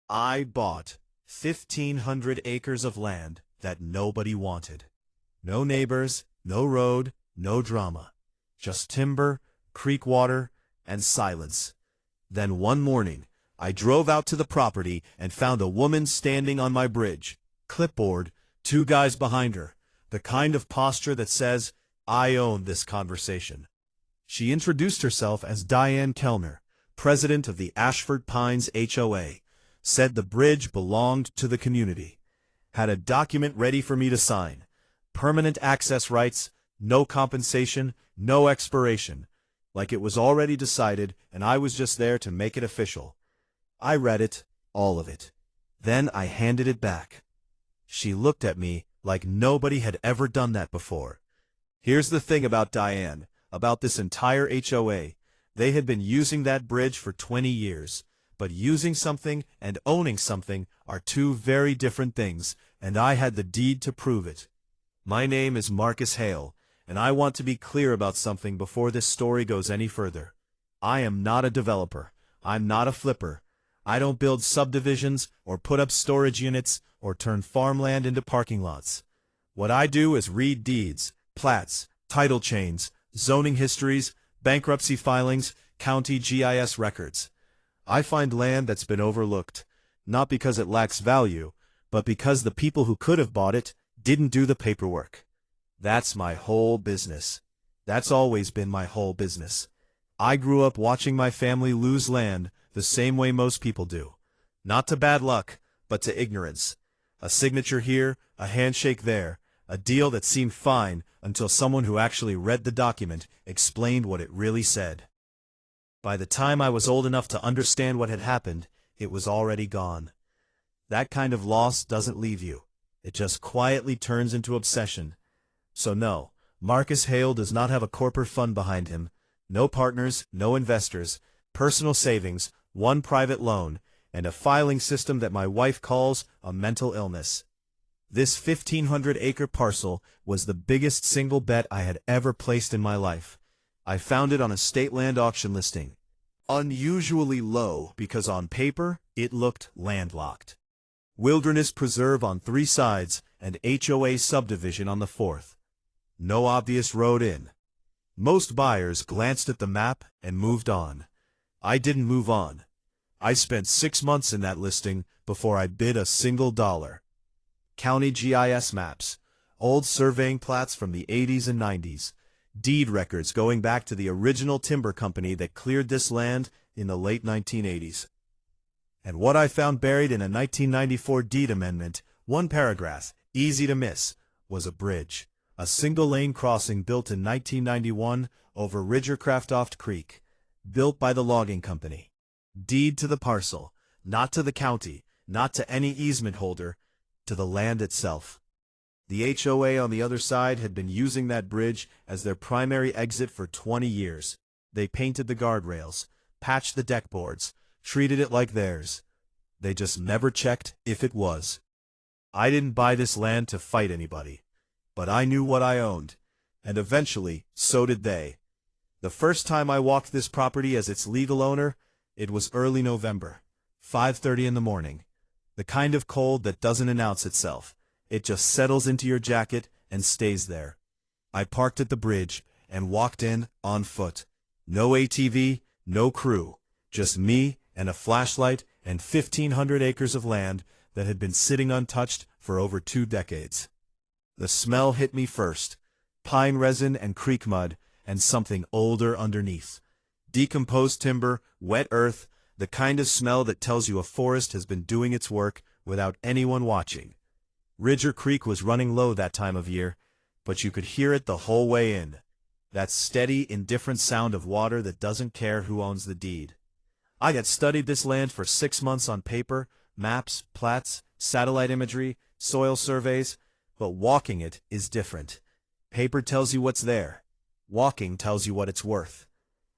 I bought 1,500 acres of land that nobody wanted. No neighbors, no road, no drama. Just timber, creek water, and silence. Then one morning, I drove out to the property and found a woman standing on my bridge. Clipboard, two guys behind her. The kind of posture that says, I own this conversation. She introduced herself as Diane Kellner, president of the Ashford Pines HOA, said the bridge belonged to the community, had a document ready for me to sign, permanent access rights, no compensation, no expiration, like it was already decided and I was just there to make it official. I read it, all of it. Then I handed it back. She looked at me like nobody had ever done that before. Here's the thing about Diane, about this entire HOA. They had been using that bridge for 20 years, but using something and owning something are two very different things, and I had the deed to prove it. My name is Marcus Hale, and I want to be clear about something before this story goes any further. I am not a developer. I'm not a flipper. I don't build subdivisions or put up storage units or turn farmland into parking lots. What I do is read deeds, plats, title chains, zoning histories, bankruptcy filings, county GIS records. I find land that's been overlooked, not because it lacks value, but because the people who could have bought it didn't do the paperwork. That's my whole business. That's always been my whole business. I grew up watching my family lose land the same way most people do. Not to bad luck, but to ignorance. A signature here, a handshake there, a deal that seemed fine until someone who actually read the document explained what it really said. By the time I was old enough to understand what had happened, it was already gone. That kind of loss doesn't leave you. It just quietly turns into obsession. So no, Marcus Hale does not have a corporate fund behind him. No partners, no investors, personal savings, one private loan, and a filing system that my wife calls a mental illness. This 1,500-acre parcel was the biggest single bet I had ever placed in my life. I found it on a state land auction listing. Unusually low because on paper, it looked landlocked. Wilderness preserve on 3 sides and HOA subdivision on the 4th. No obvious road in. Most buyers glanced at the map and moved on. I didn't move on. I spent 6 months in that listing before I bid a single dollar. County GIS maps, old surveying plats from the 80s and 90s, deed records going back to the original timber company that cleared this land in the late 1980s. And what I found buried in a 1994 deed amendment, one paragraph, easy to miss, was a bridge, a single-lane crossing built in 1991 over Ridgercraftoft Creek, built by the logging company. Deed to the parcel, not to the county, not to any easement holder, to the land itself. The HOA on the other side had been using that bridge as their primary exit for 20 years. They painted the guardrails, patched the deck boards, treated it like theirs. They just never checked if it was. I didn't buy this land to fight anybody, but I knew what I owned, and eventually so did they. The first time I walked this property as its legal owner, it was early November, 5:30 in the morning. The kind of cold that doesn't announce itself. It just settles into your jacket and stays there. I parked at the bridge and walked in on foot. No ATV, no crew. Just me and a flashlight and 1,500 acres of land that had been sitting untouched for over 2 decades. The smell hit me first. Pine resin and creek mud and something older underneath. Decomposed timber, wet earth, the kind of smell that tells you a forest has been doing its work without anyone watching. Ridger Creek was running low that time of year, but you could hear it the whole way in. That steady, indifferent sound of water that doesn't care who owns the deed. I had studied this land for 6 months on paper, maps, plats, satellite imagery, soil surveys, but walking it is different. Paper tells you what's there. Walking tells you what it's worth.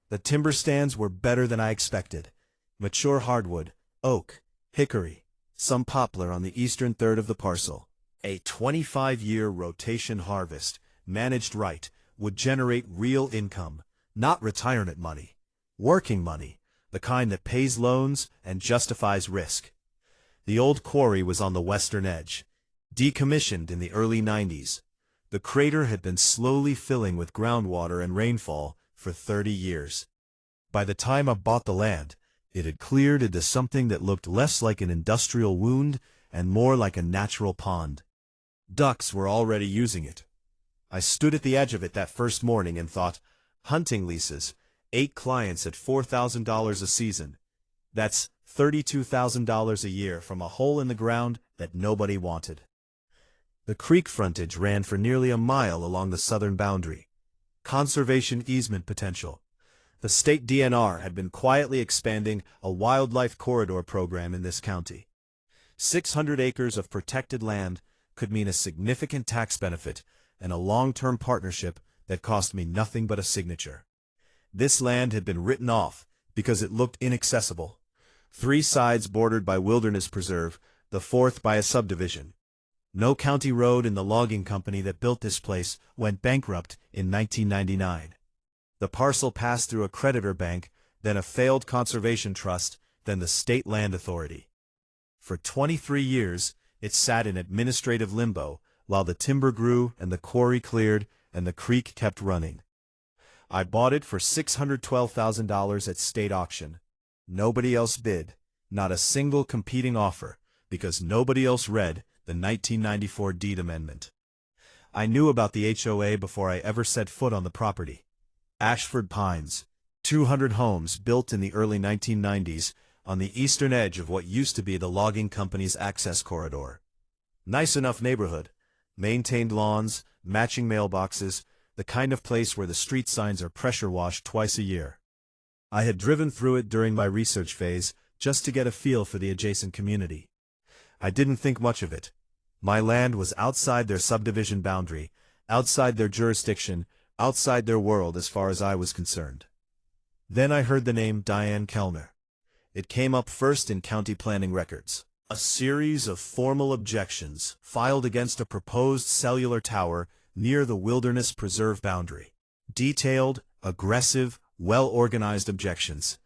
The timber stands were better than I expected. Mature hardwood, oak, hickory, some poplar on the eastern third of the parcel. A 25-year rotation harvest, managed right, would generate real income, not retirement money. Working money, the kind that pays loans and justifies risk. The old quarry was on the western edge. Decommissioned in the early 90s, the crater had been slowly filling with groundwater and rainfall for 30 years. By the time I bought the land, it had cleared into something that looked less like an industrial wound and more like a natural pond. Ducks were already using it. I stood at the edge of it that first morning and thought, hunting leases, 8 clients at $4,000 a season. That's $32,000 a year from a hole in the ground that nobody wanted. The creek frontage ran for nearly a mile along the southern boundary. Conservation easement potential. The state DNR had been quietly expanding a wildlife corridor program in this county. 600 acres of protected land could mean a significant tax benefit and a long-term partnership that cost me nothing but a signature. This land had been written off because it looked inaccessible. 3 sides bordered by wilderness preserve, the 4th by a subdivision. No county road, and the logging company that built this place went bankrupt in 1999. The parcel passed through a creditor bank, then a failed conservation trust, then the state land authority. For 23 years, it sat in administrative limbo while the timber grew and the quarry cleared and the creek kept running. I bought it for $612,000 at state auction. Nobody else bid, not a single competing offer, because nobody else read the 1994 deed amendment. I knew about the HOA before I ever set foot on the property. Ashford Pines, 200 homes built in the early 1990s on the eastern edge of what used to be the logging company's access corridor. Nice enough neighborhood, maintained lawns, matching mailboxes, the kind of place where the street signs are pressure washed twice a year. I had driven through it during my research phase just to get a feel for the adjacent community. I didn't think much of it. My land was outside their subdivision boundary, outside their jurisdiction, outside their world as far as I was concerned. Then I heard the name Diane Kellner. It came up first in county planning records. A series of formal objections filed against a proposed cellular tower near the wilderness preserve boundary. Detailed, aggressive, well-organized objections.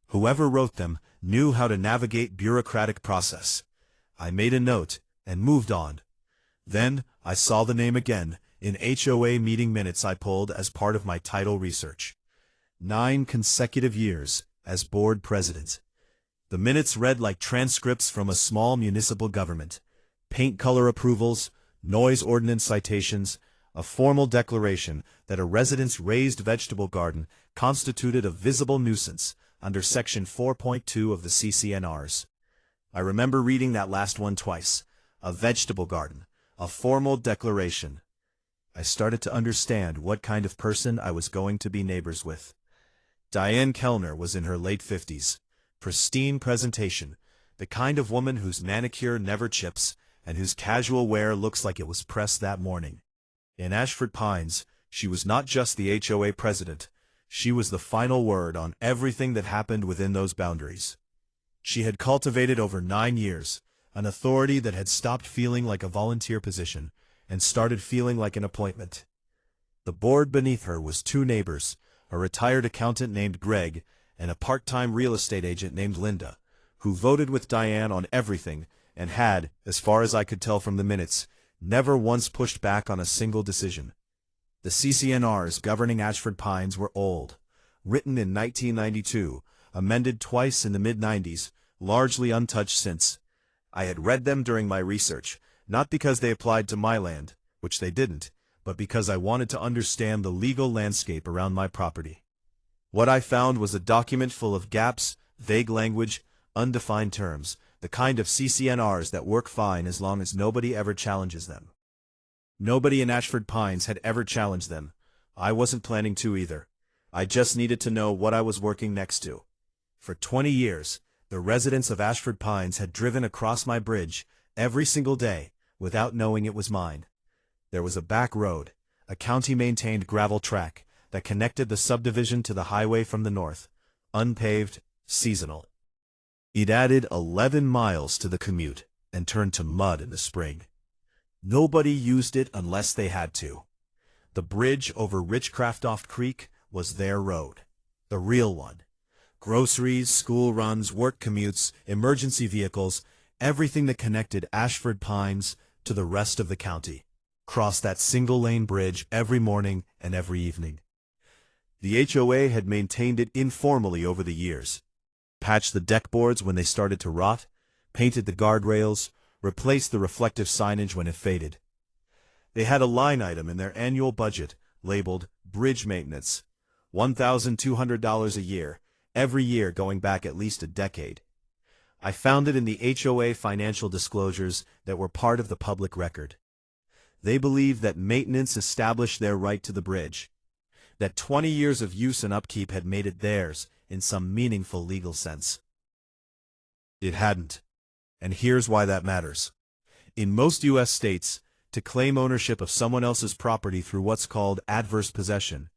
Whoever wrote them knew how to navigate bureaucratic process. I made a note and moved on. Then I saw the name again in HOA meeting minutes I pulled as part of my title research. 9 consecutive years as board president. The minutes read like transcripts from a small municipal government. Paint color approvals, noise ordinance citations, a formal declaration that a resident's raised vegetable garden constituted a visible nuisance under Section 4.2 of the CCNRs. I remember reading that last one twice. A vegetable garden, a formal declaration. I started to understand what kind of person I was going to be neighbors with. Diane Kellner was in her late 50s. Pristine presentation, the kind of woman whose manicure never chips and whose casual wear looks like it was pressed that morning. In Ashford Pines, she was not just the HOA president, she was the final word on everything that happened within those boundaries. She had cultivated over 9 years, an authority that had stopped feeling like a volunteer position and started feeling like an appointment. The board beneath her was 2 neighbors, a retired accountant named Greg and a part-time real estate agent named Linda, who voted with Diane on everything and had, as far as I could tell from the minutes, never once pushed back on a single decision. The CCNRs governing Ashford Pines were old, written in 1992, amended twice in the mid-90s, largely untouched since. I had read them during my research, not because they applied to my land, which they didn't, but because I wanted to understand the legal landscape around my property. What I found was a document full of gaps, vague language, undefined terms, the kind of CCNRs that work fine as long as nobody ever challenges them. Nobody in Ashford Pines had ever challenged them. I wasn't planning to either. I just needed to know what I was working next to. For 20 years, the residents of Ashford Pines had driven across my bridge every single day without knowing it was mine. There was a back road, a county-maintained gravel track that connected the subdivision to the highway from the north, unpaved, seasonal. It added 11 miles to the commute and turned to mud in the spring. Nobody used it unless they had to. The bridge over Richcraft-Off Creek was their road, the real one. Groceries, school runs, work commutes, emergency vehicles, everything that connected Ashford Pines to the rest of the county. Crossed that single-lane bridge every morning and every evening. The HOA had maintained it informally over the years. Patched the deck boards when they started to rot, painted the guardrails, replaced the reflective signage when it faded. They had a line item in their annual budget labeled bridge maintenance, $1,200 a year, every year going back at least a decade. I found it in the HOA financial disclosures that were part of the public record. They believed that maintenance established their right to the bridge, that 20 years of use and upkeep had made it theirs in some meaningful legal sense. It hadn't, and here's why that matters. In most U.S. states, to claim ownership of someone else's property through what's called adverse possession,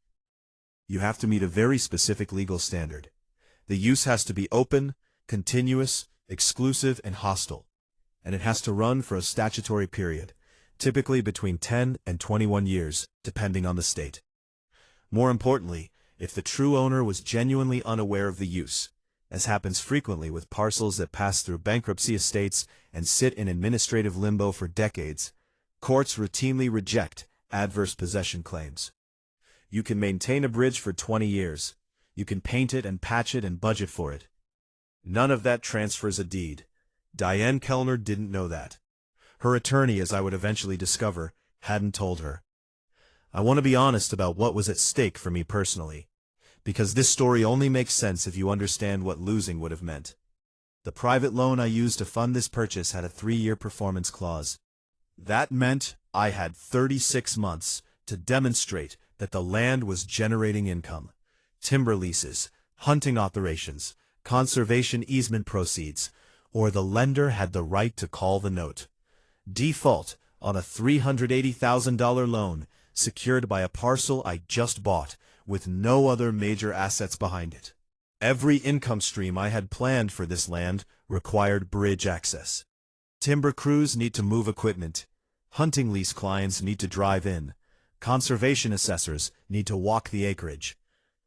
you have to meet a very specific legal standard. The use has to be open, continuous, exclusive, and hostile, and it has to run for a statutory period, typically between 10 and 21 years, depending on the state. More importantly, if the true owner was genuinely unaware of the use, as happens frequently with parcels that pass through bankruptcy estates and sit in administrative limbo for decades, courts routinely reject adverse possession claims. You can maintain a bridge for 20 years. You can paint it and patch it and budget for it. None of that transfers a deed. Diane Kellner didn't know that. Her attorney, as I would eventually discover, hadn't told her. I want to be honest about what was at stake for me personally, because this story only makes sense if you understand what losing would have meant. The private loan I used to fund this purchase had a 3-year performance clause. That meant I had 36 months to demonstrate that the land was generating income. Timber leases, hunting operations, conservation easement proceeds, or the lender had the right to call the note. Default on a $380,000 loan secured by a parcel I just bought with no other major assets behind it. Every income stream I had planned for this land required bridge access. Timber crews need to move equipment. Hunting lease clients need to drive in. Conservation assessors need to walk the acreage.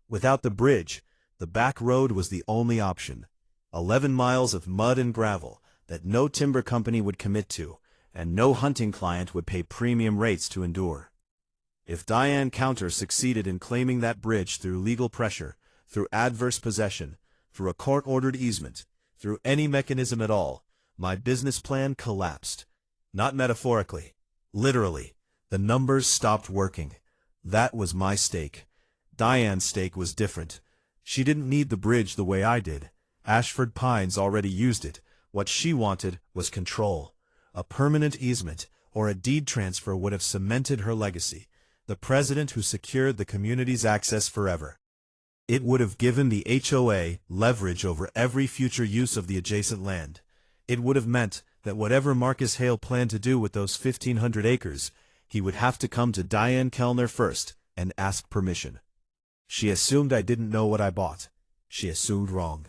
Without the bridge, the back road was the only option. 11 miles of mud and gravel that no timber company would commit to, and no hunting client would pay premium rates to endure. If Diane Kellner succeeded in claiming that bridge through legal pressure, through adverse possession, through a court-ordered easement, through any mechanism at all, my business plan collapsed. Not metaphorically. Literally. The numbers stopped working. That was my stake. Diane's stake was different. She didn't need the bridge the way I did. Ashford Pines already used it. What she wanted was control. A permanent easement or a deed transfer would have cemented her legacy, the president who secured the community's access forever. It would have given the HOA leverage over every future use of the adjacent land. It would have meant that whatever Marcus Hale planned to do with those 1,500 acres, he would have to come to Diane Kellner first and ask permission. She assumed I didn't know what I bought. She assumed wrong.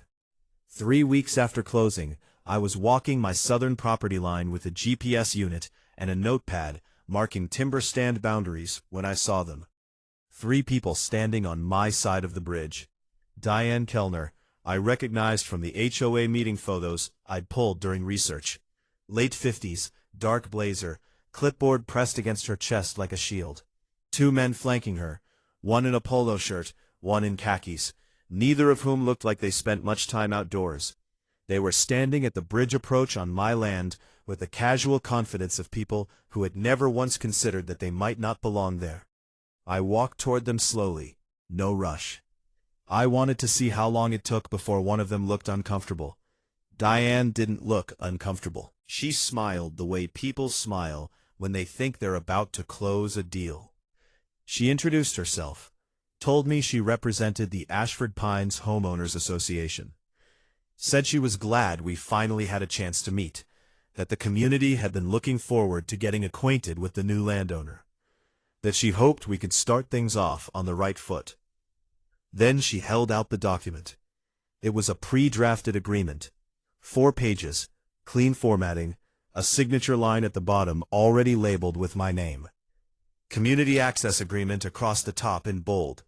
3 weeks after closing, I was walking my southern property line with a GPS unit and a notepad marking timber stand boundaries when I saw them. 3 people standing on my side of the bridge. Diane Kellner, I recognized from the HOA meeting photos I'd pulled during research. Late 50s, dark blazer, clipboard pressed against her chest like a shield. 2 men flanking her, one in a polo shirt, one in khakis, neither of whom looked like they spent much time outdoors. They were standing at the bridge approach on my land with the casual confidence of people who had never once considered that they might not belong there. I walked toward them slowly, no rush. I wanted to see how long it took before one of them looked uncomfortable. Diane didn't look uncomfortable. She smiled the way people smile when they think they're about to close a deal. She introduced herself, told me she represented the Ashford Pines Homeowners Association. Said she was glad we finally had a chance to meet, that the community had been looking forward to getting acquainted with the new landowner, that she hoped we could start things off on the right foot. Then she held out the document. It was a pre-drafted agreement. 4 pages, clean formatting, a signature line at the bottom already labeled with my name. Community access agreement across the top in bold.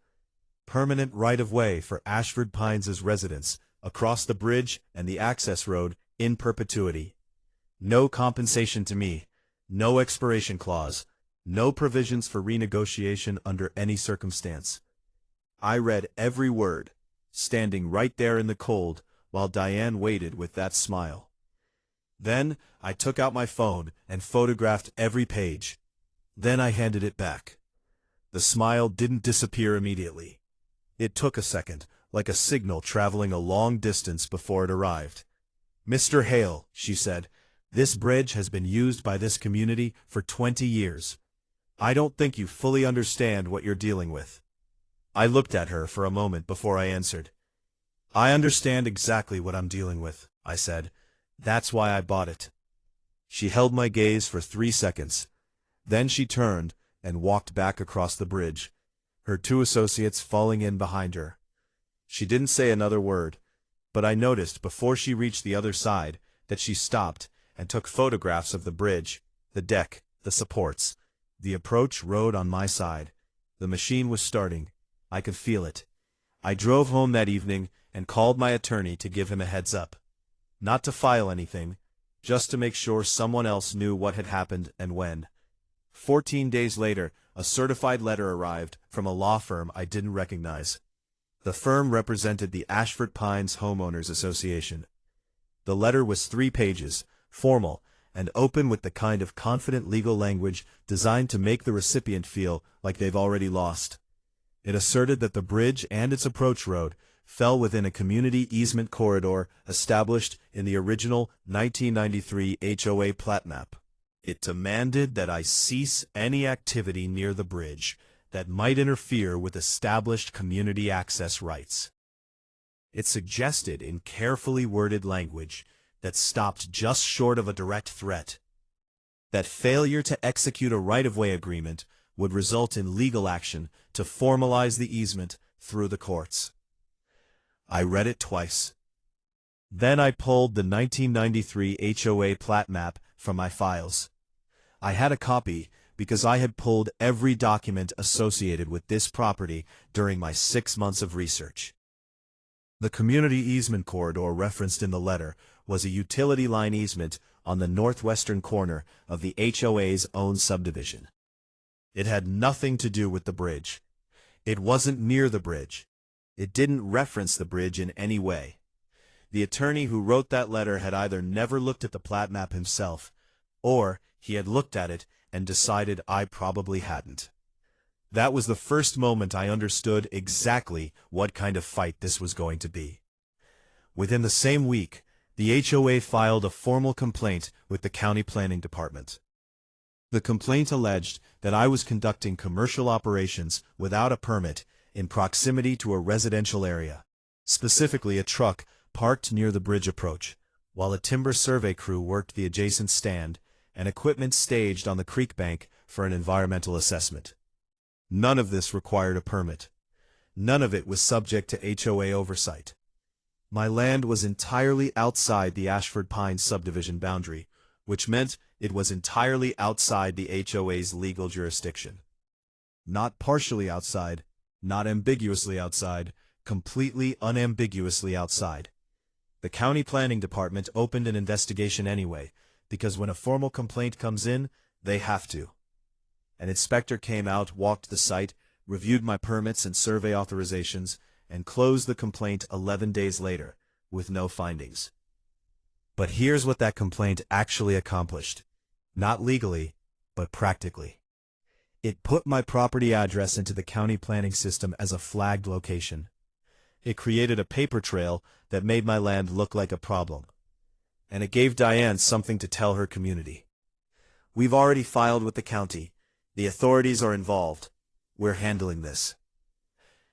Permanent right-of-way for Ashford Pines' residents across the bridge and the access road in perpetuity. No compensation to me, no expiration clause, no provisions for renegotiation under any circumstance. I read every word, standing right there in the cold, while Diane waited with that smile. Then I took out my phone and photographed every page. Then I handed it back. The smile didn't disappear immediately. It took a second, like a signal traveling a long distance before it arrived. "Mr. Hale," she said, "this bridge has been used by this community for 20 years. I don't think you fully understand what you're dealing with." I looked at her for a moment before I answered. "I understand exactly what I'm dealing with," I said. "That's why I bought it." She held my gaze for 3 seconds. Then she turned and walked back across the bridge, her 2 associates falling in behind her. She didn't say another word, but I noticed before she reached the other side that she stopped and took photographs of the bridge, the deck, the supports, the approach road on my side. The machine was starting. I could feel it. I drove home that evening and called my attorney to give him a heads up. Not to file anything, just to make sure someone else knew what had happened and when. 14 days later, a certified letter arrived from a law firm I didn't recognize. The firm represented the Ashford Pines Homeowners Association. The letter was 3 pages, formal, and open with the kind of confident legal language designed to make the recipient feel like they've already lost. It asserted that the bridge and its approach road fell within a community easement corridor established in the original 1993 HOA plat map. It demanded that I cease any activity near the bridge that might interfere with established community access rights. It suggested in carefully worded language that stopped just short of a direct threat that failure to execute a right-of-way agreement would result in legal action to formalize the easement through the courts. I read it twice. Then I pulled the 1993 HOA plat map from my files. I had a copy because I had pulled every document associated with this property during my 6 months of research. The community easement corridor referenced in the letter was a utility line easement on the northwestern corner of the HOA's own subdivision. It had nothing to do with the bridge. It wasn't near the bridge. It didn't reference the bridge in any way. The attorney who wrote that letter had either never looked at the plat map himself, or he had looked at it and decided I probably hadn't. That was the first moment I understood exactly what kind of fight this was going to be. Within the same week, the HOA filed a formal complaint with the county planning department. The complaint alleged that I was conducting commercial operations without a permit in proximity to a residential area, specifically a truck parked near the bridge approach, while a timber survey crew worked the adjacent stand and equipment staged on the creek bank for an environmental assessment. None of this required a permit. None of it was subject to HOA oversight. My land was entirely outside the Ashford Pines subdivision boundary, which meant it was entirely outside the HOA's legal jurisdiction. Not partially outside, not ambiguously outside, completely unambiguously outside. The county planning department opened an investigation anyway, because when a formal complaint comes in, they have to. An inspector came out, walked the site, reviewed my permits and survey authorizations, and closed the complaint 11 days later, with no findings. But here's what that complaint actually accomplished. Not legally, but practically. It put my property address into the county planning system as a flagged location. It created a paper trail that made my land look like a problem. And it gave Diane something to tell her community. "We've already filed with the county. The authorities are involved. We're handling this."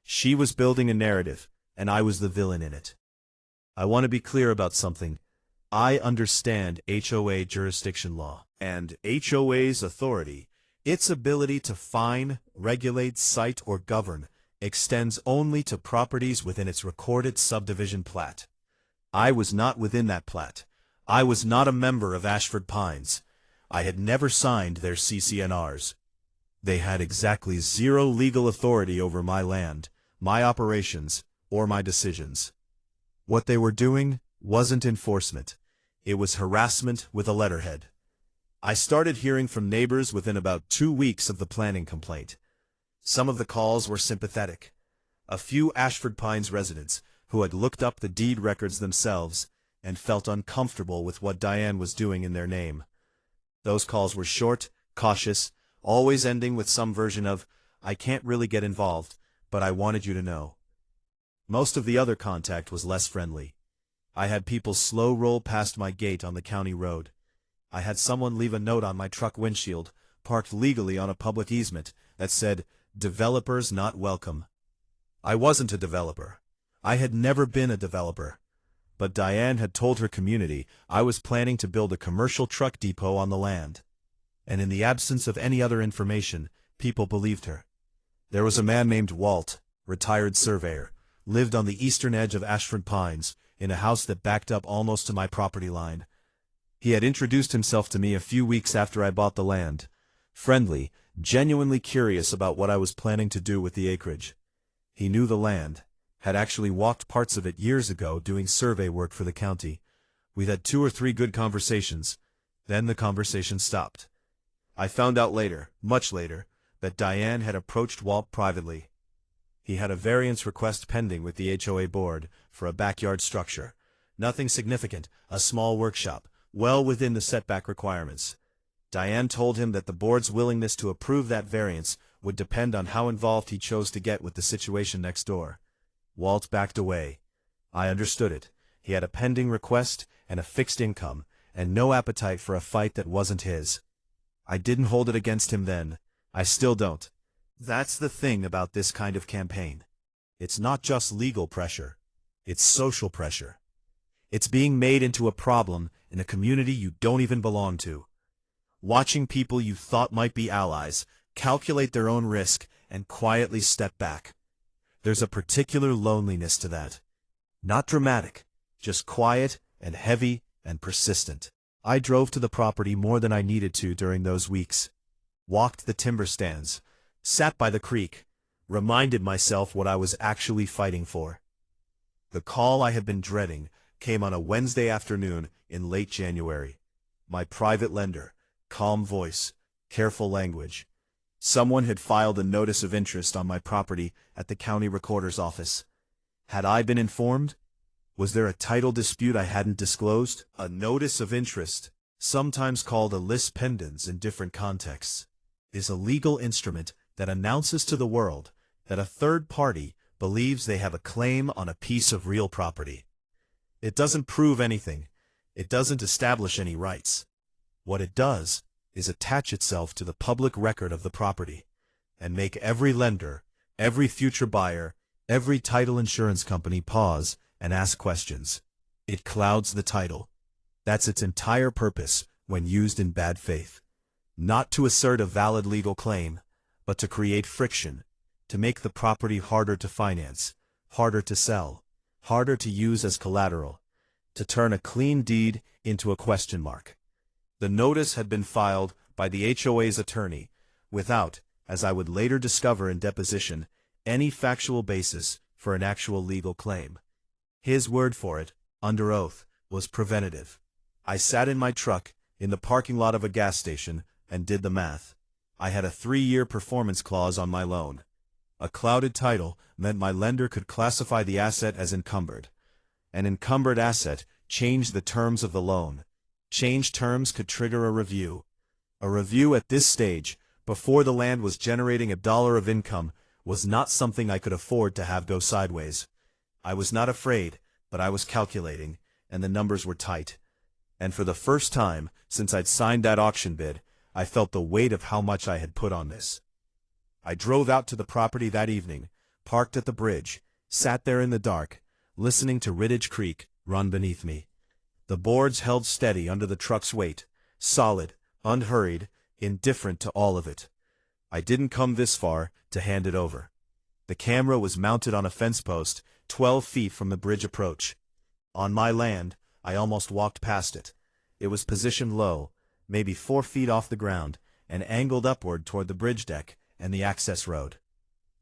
She was building a narrative, and I was the villain in it. I want to be clear about something. I understand HOA jurisdiction law, and HOA's authority, its ability to fine, regulate, cite, or govern, extends only to properties within its recorded subdivision plat. I was not within that plat. I was not a member of Ashford Pines. I had never signed their CCNRs. They had exactly zero legal authority over my land, my operations, or my decisions. What they were doing wasn't enforcement. It was harassment with a letterhead. I started hearing from neighbors within about 2 weeks of the planning complaint. Some of the calls were sympathetic. A few Ashford Pines residents who had looked up the deed records themselves and felt uncomfortable with what Diane was doing in their name. Those calls were short, cautious, always ending with some version of, "I can't really get involved, but I wanted you to know." Most of the other contact was less friendly. I had people slow roll past my gate on the county road. I had someone leave a note on my truck windshield, parked legally on a public easement, that said, "Developers not welcome." I wasn't a developer. I had never been a developer. But Diane had told her community I was planning to build a commercial truck depot on the land. And in the absence of any other information, people believed her. There was a man named Walt, retired surveyor, lived on the eastern edge of Ashford Pines, in a house that backed up almost to my property line. He had introduced himself to me a few weeks after I bought the land, friendly, genuinely curious about what I was planning to do with the acreage. He knew the land, had actually walked parts of it years ago doing survey work for the county. We'd had 2 or 3 good conversations, then the conversation stopped. I found out later, much later, that Diane had approached Walt privately. He had a variance request pending with the HOA board for a backyard structure. Nothing significant, a small workshop, well within the setback requirements. Diane told him that the board's willingness to approve that variance would depend on how involved he chose to get with the situation next door. Walt backed away. I understood it. He had a pending request and a fixed income, and no appetite for a fight that wasn't his. I didn't hold it against him then. I still don't. That's the thing about this kind of campaign. It's not just legal pressure. It's social pressure. It's being made into a problem in a community you don't even belong to. Watching people you thought might be allies calculate their own risk and quietly step back. There's a particular loneliness to that. Not dramatic, just quiet and heavy and persistent. I drove to the property more than I needed to during those weeks. Walked the timber stands, sat by the creek, reminded myself what I was actually fighting for. The call I had been dreading came on a Wednesday afternoon in late January. My private lender, calm voice, careful language. Someone had filed a notice of interest on my property at the county recorder's office. Had I been informed? Was there a title dispute I hadn't disclosed? A notice of interest, sometimes called a lis pendens in different contexts, is a legal instrument that announces to the world that a third party believes they have a claim on a piece of real property. It doesn't prove anything. It doesn't establish any rights. What it does is attach itself to the public record of the property and make every lender, every future buyer, every title insurance company pause and ask questions. It clouds the title. That's its entire purpose when used in bad faith. Not to assert a valid legal claim, but to create friction, to make the property harder to finance, harder to sell, harder to use as collateral, to turn a clean deed into a question mark. The notice had been filed by the HOA's attorney without, as I would later discover in deposition, any factual basis for an actual legal claim. His word for it, under oath, was preventative. I sat in my truck in the parking lot of a gas station and did the math. I had a 3-year performance clause on my loan. A clouded title meant my lender could classify the asset as encumbered. An encumbered asset changed the terms of the loan. Changed terms could trigger a review. A review at this stage, before the land was generating $1 of income, was not something I could afford to have go sideways. I was not afraid, but I was calculating, and the numbers were tight. And for the first time since I'd signed that auction bid, I felt the weight of how much I had put on this. I drove out to the property that evening, parked at the bridge, sat there in the dark, listening to Riddage Creek run beneath me. The boards held steady under the truck's weight, solid, unhurried, indifferent to all of it. I didn't come this far to hand it over. The camera was mounted on a fence post 12 feet from the bridge approach. On my land, I almost walked past it. It was positioned low, maybe 4 feet off the ground, and angled upward toward the bridge deck and the access road.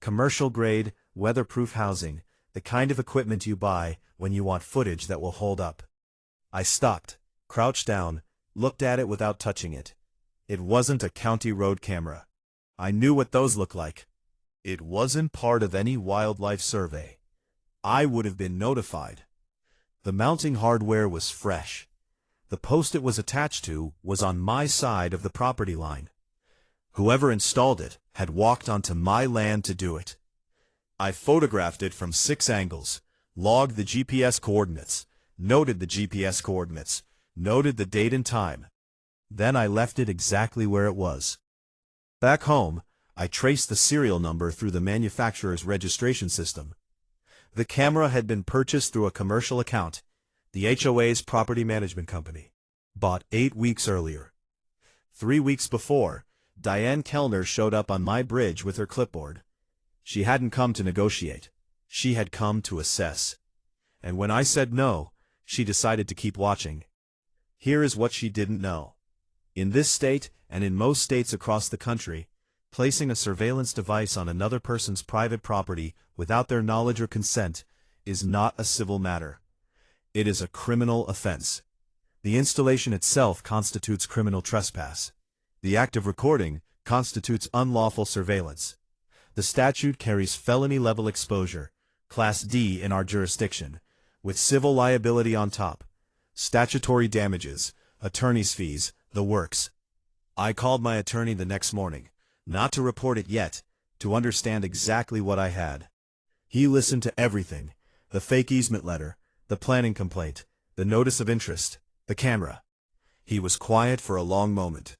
Commercial-grade, weatherproof housing, the kind of equipment you buy when you want footage that will hold up. I stopped, crouched down, looked at it without touching it. It wasn't a county road camera. I knew what those looked like. It wasn't part of any wildlife survey. I would have been notified. The mounting hardware was fresh. The post it was attached to was on my side of the property line. Whoever installed it had walked onto my land to do it. I photographed it from 6 angles, logged the GPS coordinates, noted the GPS coordinates, noted the date and time. Then I left it exactly where it was. Back home, I traced the serial number through the manufacturer's registration system. The camera had been purchased through a commercial account, the HOA's property management company, bought 8 weeks earlier. 3 weeks before, Diane Kellner showed up on my bridge with her clipboard. She hadn't come to negotiate. She had come to assess. And when I said no, she decided to keep watching. Here is what she didn't know. In this state, and in most states across the country, placing a surveillance device on another person's private property without their knowledge or consent is not a civil matter. It is a criminal offense. The installation itself constitutes criminal trespass. The act of recording constitutes unlawful surveillance. The statute carries felony-level exposure, Class D in our jurisdiction, with civil liability on top, statutory damages, attorney's fees, the works. I called my attorney the next morning, not to report it yet, to understand exactly what I had. He listened to everything, the fake easement letter, the planning complaint, the notice of interest, the camera. He was quiet for a long moment.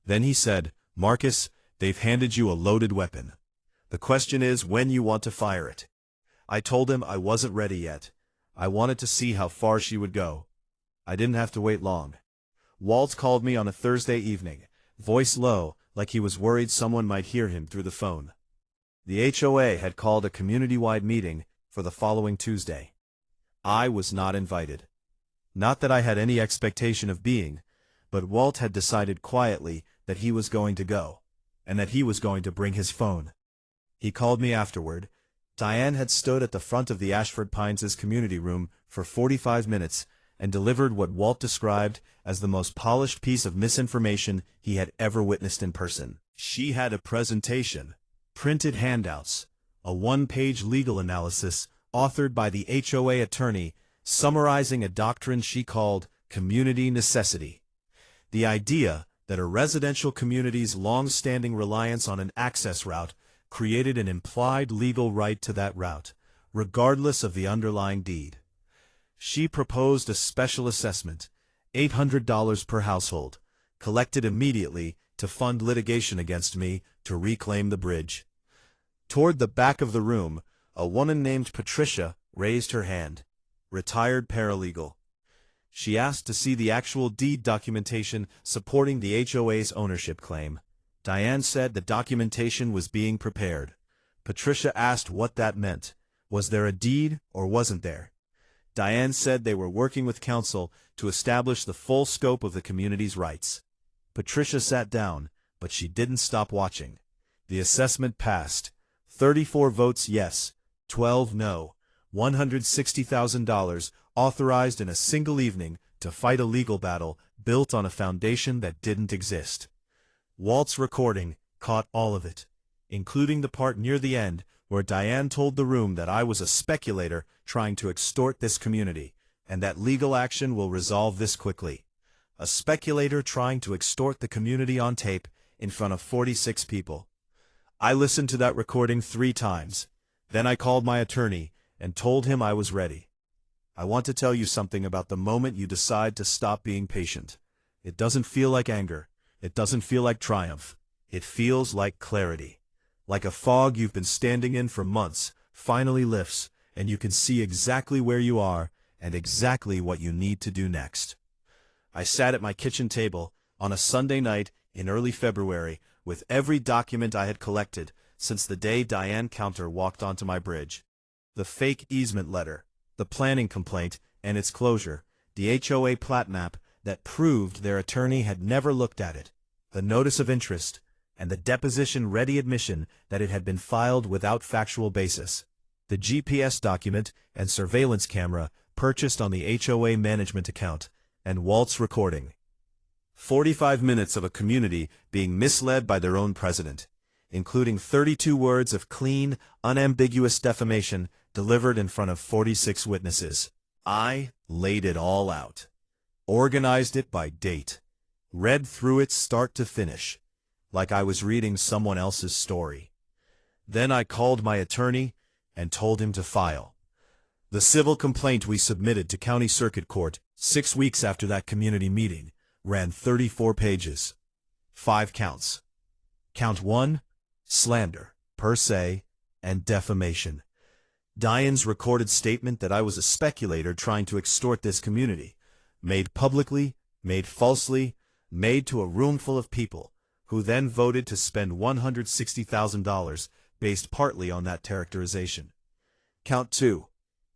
Then he said, "Marcus, they've handed you a loaded weapon. The question is when you want to fire it." I told him I wasn't ready yet. I wanted to see how far she would go. I didn't have to wait long. Walt called me on a Thursday evening, voice low, like he was worried someone might hear him through the phone. The HOA had called a community-wide meeting for the following Tuesday. I was not invited. Not that I had any expectation of being, but Walt had decided quietly that he was going to go, and that he was going to bring his phone. He called me afterward. Diane had stood at the front of the Ashford Pines' community room for 45 minutes and delivered what Walt described as the most polished piece of misinformation he had ever witnessed in person. She had a presentation, printed handouts, a one-page legal analysis authored by the HOA attorney summarizing a doctrine she called community necessity. The idea that a residential community's long-standing reliance on an access route created an implied legal right to that route, regardless of the underlying deed. She proposed a special assessment, $800 per household, collected immediately to fund litigation against me to reclaim the bridge. Toward the back of the room, a woman named Patricia raised her hand, retired paralegal. She asked to see the actual deed documentation supporting the HOA's ownership claim. Diane said the documentation was being prepared. Patricia asked what that meant. Was there a deed or wasn't there? Diane said they were working with counsel to establish the full scope of the community's rights. Patricia sat down, but she didn't stop watching. The assessment passed. 34 votes yes, 12 no, $160,000 authorized in a single evening to fight a legal battle built on a foundation that didn't exist. Walt's recording caught all of it, including the part near the end where Diane told the room that I was a speculator trying to extort this community, and that legal action will resolve this quickly. A speculator trying to extort the community on tape in front of 46 people. I listened to that recording 3 times. Then I called my attorney and told him I was ready. I want to tell you something about the moment you decide to stop being patient. It doesn't feel like anger. It doesn't feel like triumph. It feels like clarity. Like a fog you've been standing in for months finally lifts, and you can see exactly where you are and exactly what you need to do next. I sat at my kitchen table on a Sunday night in early February with every document I had collected since the day Diane Counter walked onto my bridge. The fake easement letter, the planning complaint and its closure, the HOA plat map that proved their attorney had never looked at it, the notice of interest, and the deposition-ready admission that it had been filed without factual basis, the GPS document and surveillance camera purchased on the HOA management account, and Walt's recording. 45 minutes of a community being misled by their own president, including 32 words of clean, unambiguous defamation delivered in front of 46 witnesses. I laid it all out, organized it by date, read through it start to finish, like I was reading someone else's story. Then I called my attorney and told him to file. The civil complaint we submitted to County Circuit Court 6 weeks after that community meeting ran 34 pages. 5 counts. Count 1, slander, per se, and defamation. Diane's recorded statement that I was a speculator trying to extort this community, made publicly, made falsely, made to a room full of people, who then voted to spend $160,000 based partly on that characterization. Count 2,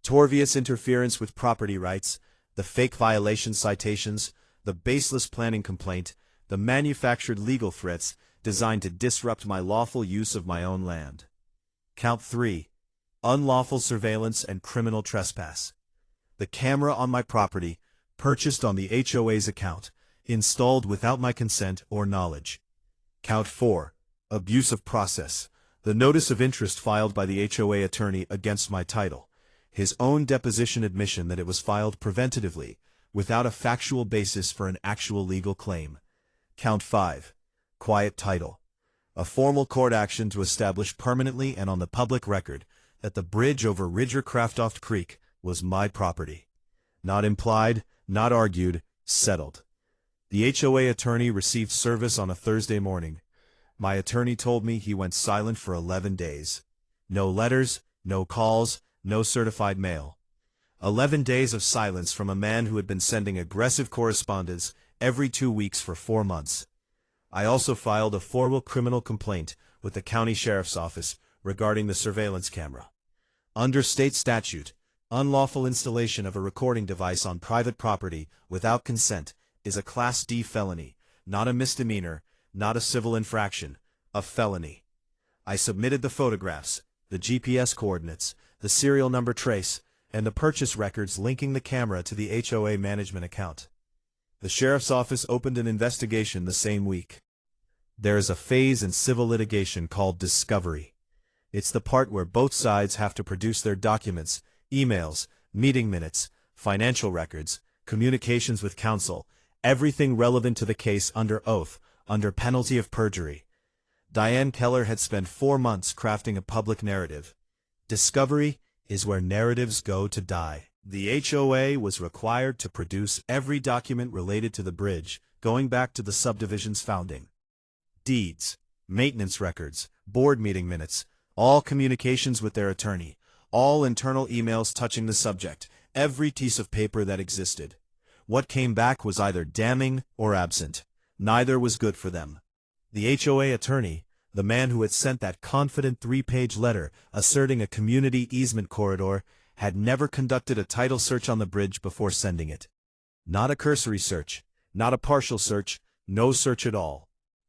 Torvious interference with property rights, the fake violation citations, the baseless planning complaint, the manufactured legal threats designed to disrupt my lawful use of my own land. Count 3, unlawful surveillance and criminal trespass. The camera on my property, purchased on the HOA's account, installed without my consent or knowledge. Count 4, abuse of process. The notice of interest filed by the HOA attorney against my title. His own deposition admission that it was filed preventatively, without a factual basis for an actual legal claim. Count 5, quiet title. A formal court action to establish permanently and on the public record that the bridge over Ridger Craftoft Creek was my property. Not implied, not argued, settled. The HOA attorney received service on a Thursday morning. My attorney told me he went silent for 11 days. No letters, no calls, no certified mail. 11 days of silence from a man who had been sending aggressive correspondence every 2 weeks for 4 months. I also filed a formal criminal complaint with the county sheriff's office regarding the surveillance camera. Under state statute, unlawful installation of a recording device on private property without consent is a Class D felony, not a misdemeanor, not a civil infraction, a felony. I submitted the photographs, the GPS coordinates, the serial number trace, and the purchase records linking the camera to the HOA management account. The sheriff's office opened an investigation the same week. There is a phase in civil litigation called discovery. It's the part where both sides have to produce their documents, emails, meeting minutes, financial records, communications with counsel, everything relevant to the case under oath, under penalty of perjury. Diane Keller had spent 4 months crafting a public narrative. Discovery is where narratives go to die. The HOA was required to produce every document related to the bridge, going back to the subdivision's founding. Deeds, maintenance records, board meeting minutes, all communications with their attorney, all internal emails touching the subject, every piece of paper that existed. What came back was either damning or absent. Neither was good for them. The HOA attorney, the man who had sent that confident 3-page letter asserting a community easement corridor, had never conducted a title search on the bridge before sending it. Not a cursory search, not a partial search, no search at all.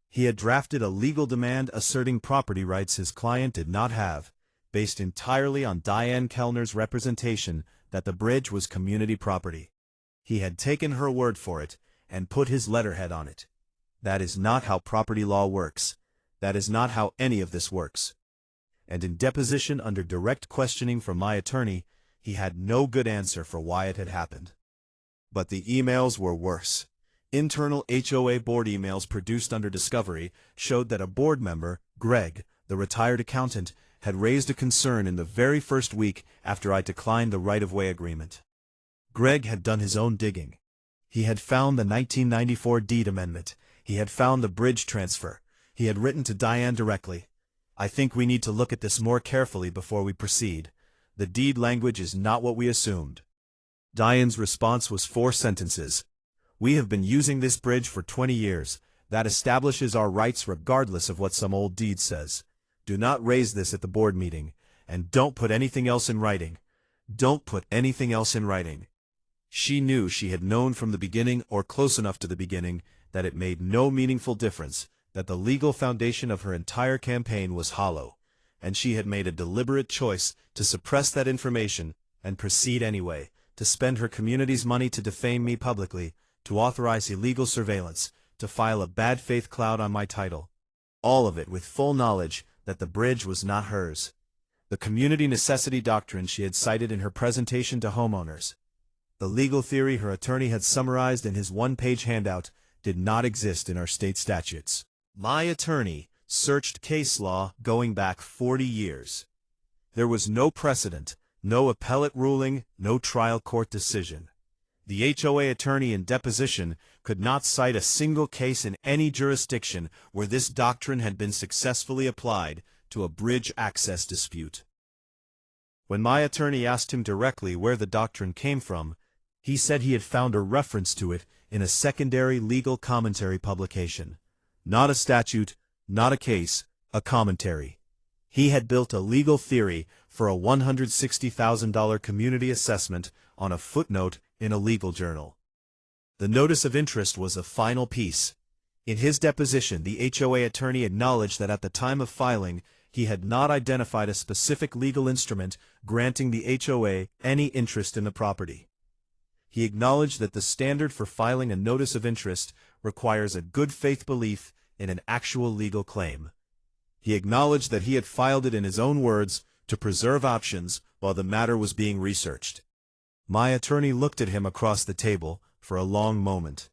He had drafted a legal demand asserting property rights his client did not have, based entirely on Diane Kellner's representation that the bridge was community property. He had taken her word for it and put his letterhead on it. That is not how property law works. That is not how any of this works. And in deposition under direct questioning from my attorney, he had no good answer for why it had happened. But the emails were worse. Internal HOA board emails produced under discovery showed that a board member, Greg, the retired accountant, had raised a concern in the very first week after I declined the right-of-way agreement. Greg had done his own digging. He had found the 1994 deed amendment. He had found the bridge transfer. He had written to Diane directly. I think we need to look at this more carefully before we proceed. The deed language is not what we assumed. Diane's response was 4 sentences. We have been using this bridge for 20 years. That establishes our rights regardless of what some old deed says. Do not raise this at the board meeting, and don't put anything else in writing. Don't put anything else in writing. She knew she had known from the beginning, or close enough to the beginning, that it made no meaningful difference, that the legal foundation of her entire campaign was hollow, and she had made a deliberate choice to suppress that information and proceed anyway, to spend her community's money to defame me publicly, to authorize illegal surveillance, to file a bad faith cloud on my title. All of it with full knowledge that the bridge was not hers. The community necessity doctrine she had cited in her presentation to homeowners. The legal theory her attorney had summarized in his one-page handout did not exist in our state statutes. My attorney searched case law going back 40 years. There was no precedent, no appellate ruling, no trial court decision. The HOA attorney in deposition could not cite a single case in any jurisdiction where this doctrine had been successfully applied to a bridge access dispute. When my attorney asked him directly where the doctrine came from, he said he had found a reference to it in a secondary legal commentary publication. Not a statute, not a case, a commentary. He had built a legal theory for a $160,000 community assessment on a footnote in a legal journal. The notice of interest was a final piece. In his deposition, the HOA attorney acknowledged that at the time of filing, he had not identified a specific legal instrument granting the HOA any interest in the property. He acknowledged that the standard for filing a notice of interest requires a good faith belief in an actual legal claim. He acknowledged that he had filed it in his own words to preserve options while the matter was being researched. My attorney looked at him across the table for a long moment.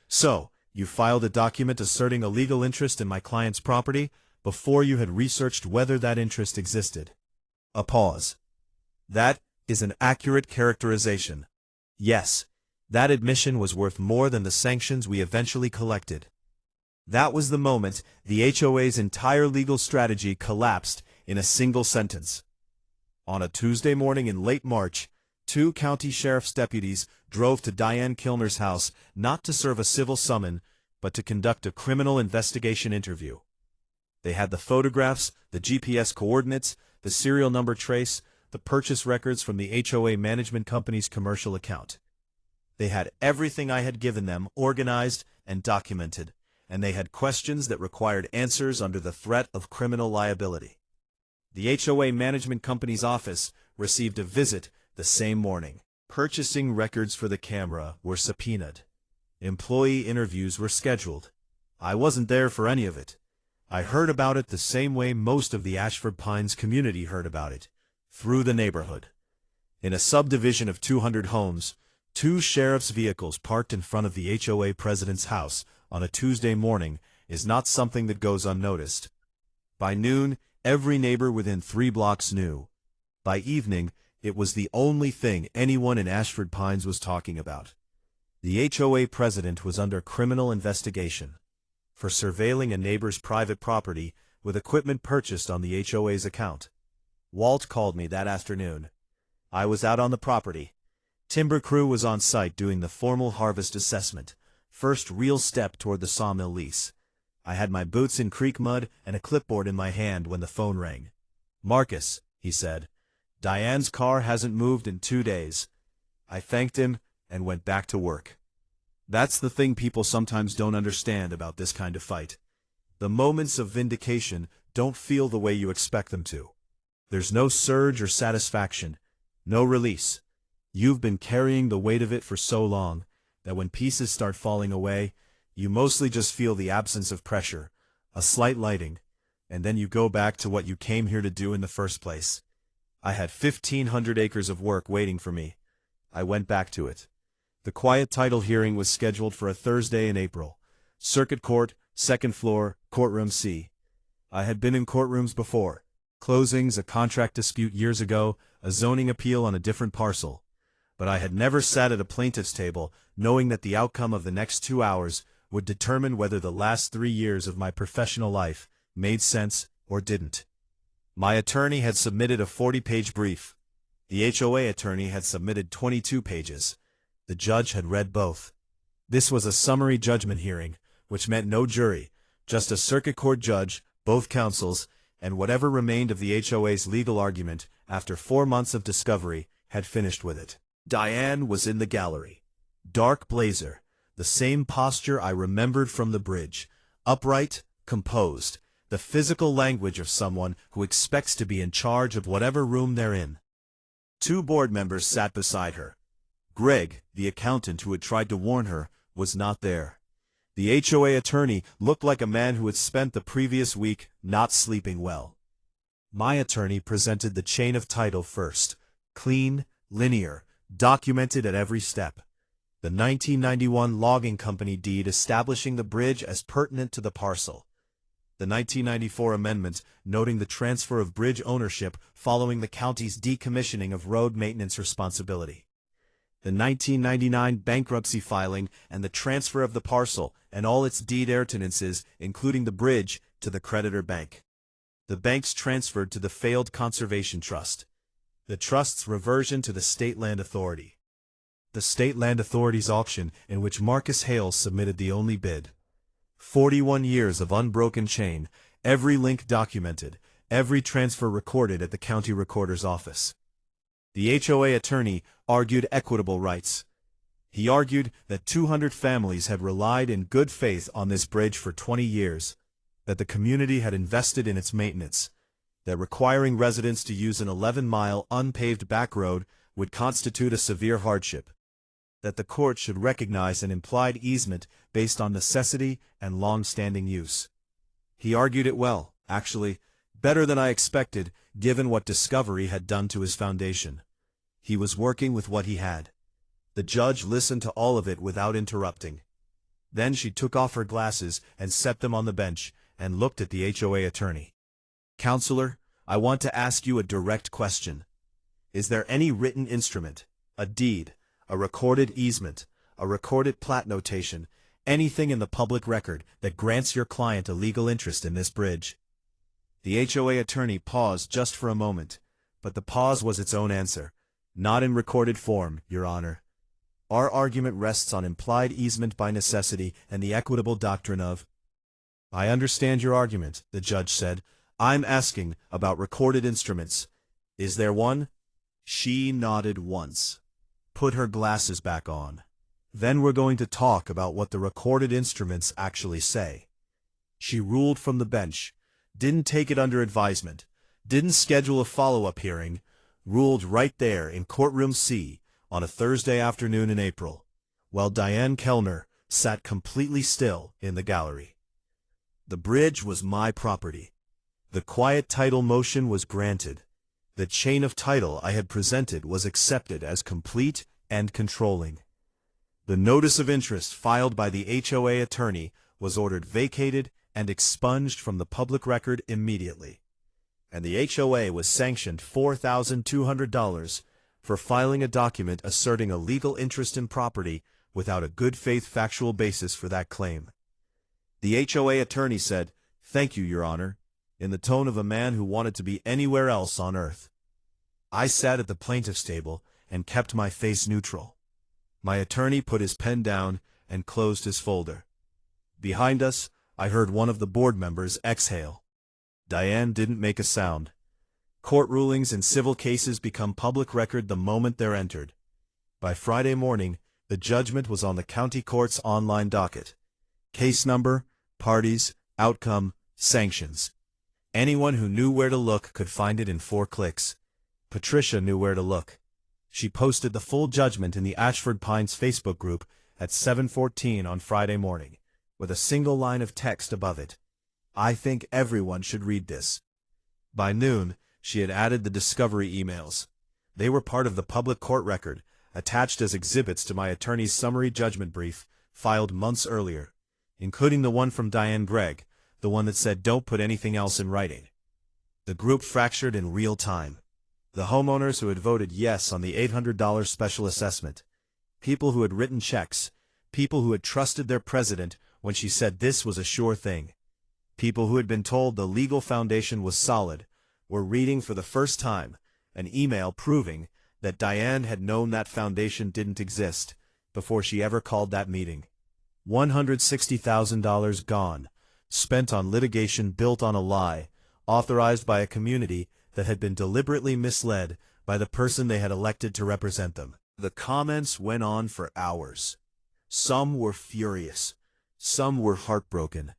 So, you filed a document asserting a legal interest in my client's property before you had researched whether that interest existed. A pause. That is an accurate characterization. Yes, that admission was worth more than the sanctions we eventually collected. That was the moment the HOA's entire legal strategy collapsed in a single sentence. On a Tuesday morning in late March, 2 county sheriff's deputies drove to Diane Kilner's house not to serve a civil summons, but to conduct a criminal investigation interview. They had the photographs, the GPS coordinates, the serial number trace, the purchase records from the HOA management company's commercial account. They had everything I had given them organized and documented, and they had questions that required answers under the threat of criminal liability. The HOA management company's office received a visit the same morning. Purchasing records for the camera were subpoenaed. Employee interviews were scheduled. I wasn't there for any of it. I heard about it the same way most of the Ashford Pines community heard about it, through the neighborhood. In a subdivision of 200 homes, 2 sheriff's vehicles parked in front of the HOA president's house on a Tuesday morning is not something that goes unnoticed. By noon, every neighbor within 3 blocks knew. By evening, it was the only thing anyone in Ashford Pines was talking about. The HOA president was under criminal investigation for surveilling a neighbor's private property with equipment purchased on the HOA's account. Walt called me that afternoon. I was out on the property. Timber crew was on site doing the formal harvest assessment, first real step toward the sawmill lease. I had my boots in creek mud and a clipboard in my hand when the phone rang. "Marcus," he said, "Diane's car hasn't moved in 2 days." I thanked him and went back to work. That's the thing people sometimes don't understand about this kind of fight. The moments of vindication don't feel the way you expect them to. There's no surge or satisfaction, no release. You've been carrying the weight of it for so long that when pieces start falling away, you mostly just feel the absence of pressure, a slight lighting, and then you go back to what you came here to do in the first place. I had 1,500 acres of work waiting for me. I went back to it. The quiet title hearing was scheduled for a Thursday in April. Circuit Court, 2nd floor, Courtroom C. I had been in courtrooms before. Closings, a contract dispute years ago, a zoning appeal on a different parcel. But I had never sat at a plaintiff's table knowing that the outcome of the next 2 hours would determine whether the last 3 years of my professional life made sense or didn't. My attorney had submitted a 40-page brief. The HOA attorney had submitted 22 pages. The judge had read both. This was a summary judgment hearing, which meant no jury, just a circuit court judge, both counsels, and whatever remained of the HOA's legal argument after 4 months of discovery had finished with it. Diane was in the gallery. Dark blazer, the same posture I remembered from the bridge, upright, composed, the physical language of someone who expects to be in charge of whatever room they're in. 2 board members sat beside her. Greg, the accountant who had tried to warn her, was not there. The HOA attorney looked like a man who had spent the previous week not sleeping well. My attorney presented the chain of title first, clean, linear, documented at every step. The 1991 logging company deed establishing the bridge as pertinent to the parcel. The 1994 amendment noting the transfer of bridge ownership following the county's decommissioning of road maintenance responsibility. The 1999 bankruptcy filing and the transfer of the parcel and all its deed heir-tenancies, including the bridge, to the creditor bank. The banks transferred to the failed Conservation Trust. The trust's reversion to the State Land Authority. The State Land Authority's auction in which Marcus Hales submitted the only bid. 41 years of unbroken chain, every link documented, every transfer recorded at the county recorder's office. The HOA attorney argued equitable rights. He argued that 200 families had relied in good faith on this bridge for 20 years, that the community had invested in its maintenance, that requiring residents to use an 11-mile unpaved back road would constitute a severe hardship, that the court should recognize an implied easement based on necessity and long-standing use. He argued it well, actually, better than I expected, given what discovery had done to his foundation. He was working with what he had. The judge listened to all of it without interrupting. Then she took off her glasses and set them on the bench and looked at the HOA attorney. "Counselor, I want to ask you a direct question. Is there any written instrument, a deed, a recorded easement, a recorded plat notation, anything in the public record that grants your client a legal interest in this bridge?" The HOA attorney paused just for a moment, but the pause was its own answer. "Not in recorded form, Your Honor. Our argument rests on implied easement by necessity and the equitable doctrine of—" "I understand your argument," the judge said. "I'm asking about recorded instruments. Is there one?" She nodded once, put her glasses back on. "Then we're going to talk about what the recorded instruments actually say." She ruled from the bench, didn't take it under advisement, didn't schedule a follow-up hearing, ruled right there in courtroom C on a Thursday afternoon in April, while Diane Kellner sat completely still in the gallery. The bridge was my property. The quiet title motion was granted. The chain of title I had presented was accepted as complete and controlling. The notice of interest filed by the HOA attorney was ordered vacated and expunged from the public record immediately, and the HOA was sanctioned $4,200 for filing a document asserting a legal interest in property without a good faith factual basis for that claim. The HOA attorney said, "Thank you, Your Honor," in the tone of a man who wanted to be anywhere else on earth. I sat at the plaintiff's table and kept my face neutral. My attorney put his pen down and closed his folder. Behind us, I heard one of the board members exhale. Diane didn't make a sound. Court rulings in civil cases become public record the moment they're entered. By Friday morning, the judgment was on the county court's online docket. Case number, parties, outcome, sanctions. Anyone who knew where to look could find it in 4 clicks. Patricia knew where to look. She posted the full judgment in the Ashford Pines Facebook group at 7:14 on Friday morning, with a single line of text above it. "I think everyone should read this." By noon, she had added the discovery emails. They were part of the public court record, attached as exhibits to my attorney's summary judgment brief, filed months earlier, including the one from Diane Gregg, the one that said don't put anything else in writing. The group fractured in real time. The homeowners who had voted yes on the $800 special assessment, people who had written checks, people who had trusted their president when she said this was a sure thing, people who had been told the legal foundation was solid, were reading for the first time an email proving that Diane had known that foundation didn't exist before she ever called that meeting. $160,000 gone, spent on litigation built on a lie, authorized by a community that had been deliberately misled by the person they had elected to represent them. The comments went on for hours. Some were furious. Some were heartbroken.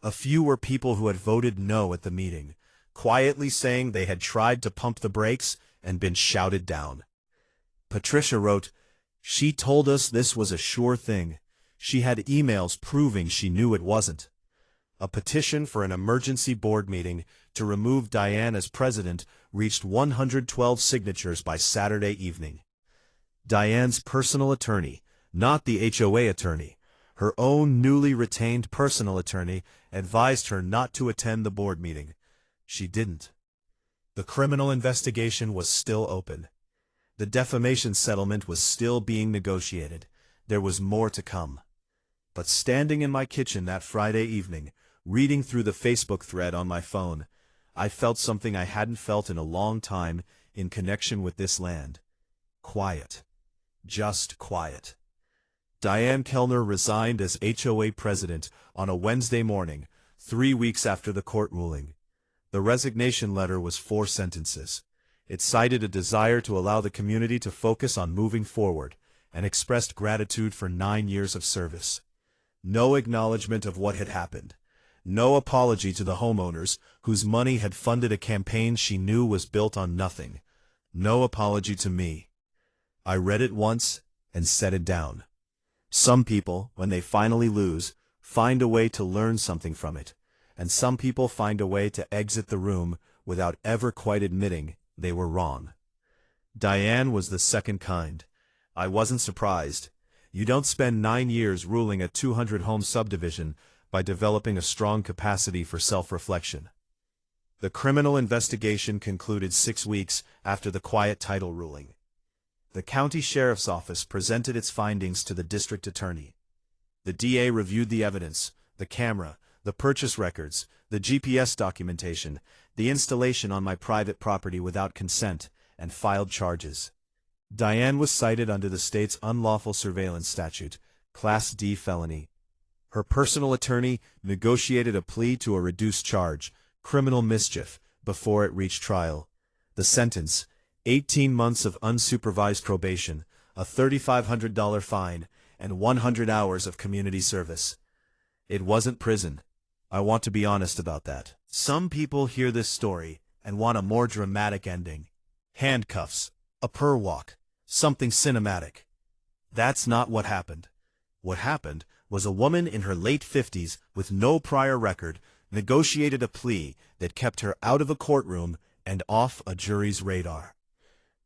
A few were people who had voted no at the meeting, quietly saying they had tried to pump the brakes and been shouted down. Patricia wrote, "She told us this was a sure thing. She had emails proving she knew it wasn't. A petition for an emergency board meeting to remove Diane as president reached 112 signatures by Saturday evening. Diane's personal attorney, not the HOA attorney, her own newly retained personal attorney, advised her not to attend the board meeting. She didn't. The criminal investigation was still open. The defamation settlement was still being negotiated. There was more to come. But standing in my kitchen that Friday evening, reading through the Facebook thread on my phone, I felt something I hadn't felt in a long time in connection with this land. Quiet. Just quiet. Diane Kellner resigned as HOA president on a Wednesday morning, 3 weeks after the court ruling. The resignation letter was 4 sentences. It cited a desire to allow the community to focus on moving forward and expressed gratitude for 9 years of service. No acknowledgement of what had happened. No apology to the homeowners whose money had funded a campaign she knew was built on nothing. No apology to me. I read it once and set it down. Some people, when they finally lose, find a way to learn something from it, and some people find a way to exit the room without ever quite admitting they were wrong. Diane was the second kind. I wasn't surprised. You don't spend 9 years ruling a 200-home subdivision by developing a strong capacity for self-reflection. The criminal investigation concluded 6 weeks after the quiet title ruling. The county sheriff's office presented its findings to the district attorney. The DA reviewed the evidence, the camera, the purchase records, the GPS documentation, the installation on my private property without consent, and filed charges. Diane was cited under the state's unlawful surveillance statute, Class D felony. Her personal attorney negotiated a plea to a reduced charge, criminal mischief, before it reached trial. The sentence, 18 months of unsupervised probation, a $3,500 fine, and 100 hours of community service. It wasn't prison. I want to be honest about that. Some people hear this story and want a more dramatic ending. Handcuffs, a purr walk, something cinematic. That's not what happened. What happened was a woman in her late 50s with no prior record negotiated a plea that kept her out of a courtroom and off a jury's radar.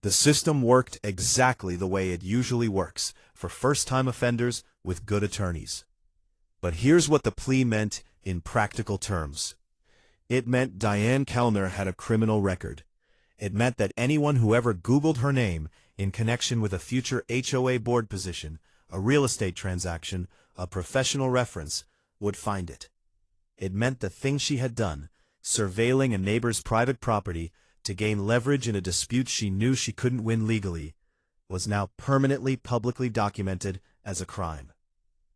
The system worked exactly the way it usually works for first-time offenders with good attorneys. But here's what the plea meant in practical terms. It meant Diane Kellner had a criminal record. It meant that anyone who ever Googled her name in connection with a future HOA board position, a real estate transaction, a professional reference, would find it. It meant the thing she had done, surveilling a neighbor's private property to gain leverage in a dispute she knew she couldn't win legally, was now permanently publicly documented as a crime.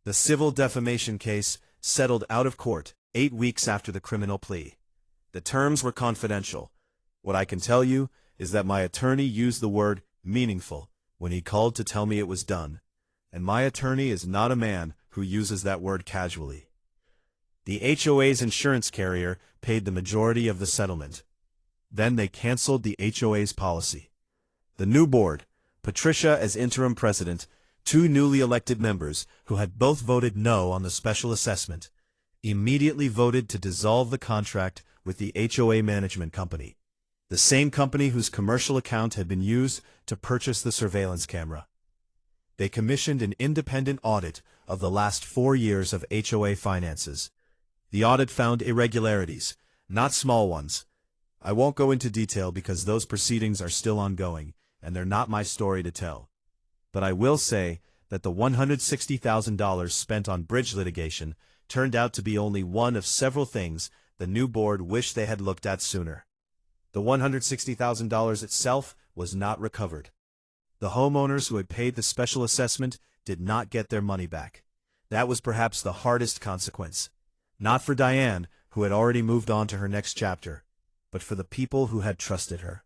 The civil defamation case settled out of court 8 weeks after the criminal plea. The terms were confidential. What I can tell you is that my attorney used the word meaningful when he called to tell me it was done, and my attorney is not a man who uses that word casually. The HOA's insurance carrier paid the majority of the settlement. Then they canceled the HOA's policy. The new board, Patricia as interim president, 2 newly elected members who had both voted no on the special assessment, immediately voted to dissolve the contract with the HOA management company, the same company whose commercial account had been used to purchase the surveillance camera. They commissioned an independent audit of the last 4 years of HOA finances. The audit found irregularities, not small ones. I won't go into detail because those proceedings are still ongoing, and they're not my story to tell. But I will say that the $160,000 spent on bridge litigation turned out to be only one of several things the new board wished they had looked at sooner. The $160,000 itself was not recovered. The homeowners who had paid the special assessment did not get their money back. That was perhaps the hardest consequence. Not for Diane, who had already moved on to her next chapter, but for the people who had trusted her.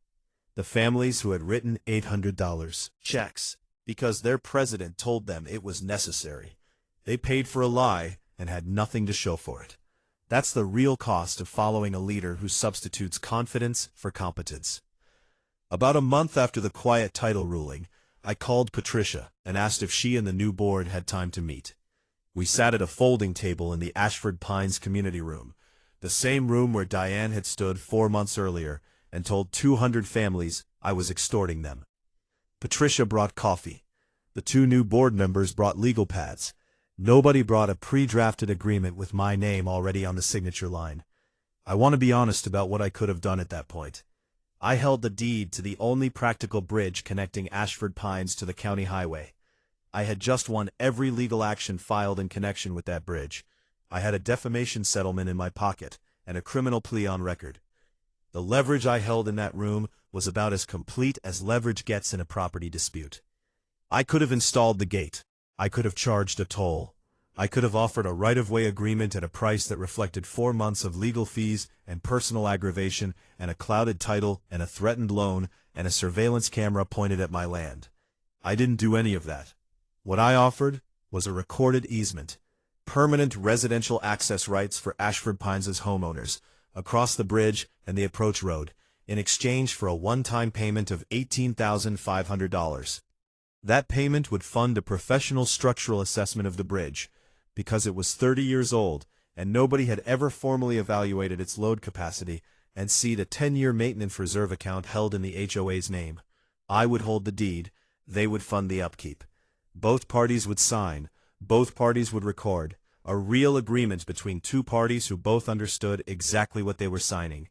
The families who had written $800 checks because their president told them it was necessary. They paid for a lie and had nothing to show for it. That's the real cost of following a leader who substitutes confidence for competence. About a month after the quiet title ruling, I called Patricia and asked if she and the new board had time to meet. We sat at a folding table in the Ashford Pines community room, the same room where Diane had stood 4 months earlier and told 200 families I was extorting them. Patricia brought coffee. The 2 new board members brought legal pads. Nobody brought a pre-drafted agreement with my name already on the signature line. I want to be honest about what I could have done at that point. I held the deed to the only practical bridge connecting Ashford Pines to the county highway. I had just won every legal action filed in connection with that bridge. I had a defamation settlement in my pocket and a criminal plea on record. The leverage I held in that room was about as complete as leverage gets in a property dispute. I could have installed the gate. I could have charged a toll. I could have offered a right-of-way agreement at a price that reflected 4 months of legal fees and personal aggravation and a clouded title and a threatened loan and a surveillance camera pointed at my land. I didn't do any of that. What I offered was a recorded easement, permanent residential access rights for Ashford Pines' homeowners, across the bridge and the approach road, in exchange for a one-time payment of $18,500. That payment would fund a professional structural assessment of the bridge, because it was 30 years old and nobody had ever formally evaluated its load capacity, and seed a 10-year maintenance reserve account held in the HOA's name. I would hold the deed, they would fund the upkeep. Both parties would sign, both parties would record, a real agreement between 2 parties who both understood exactly what they were signing.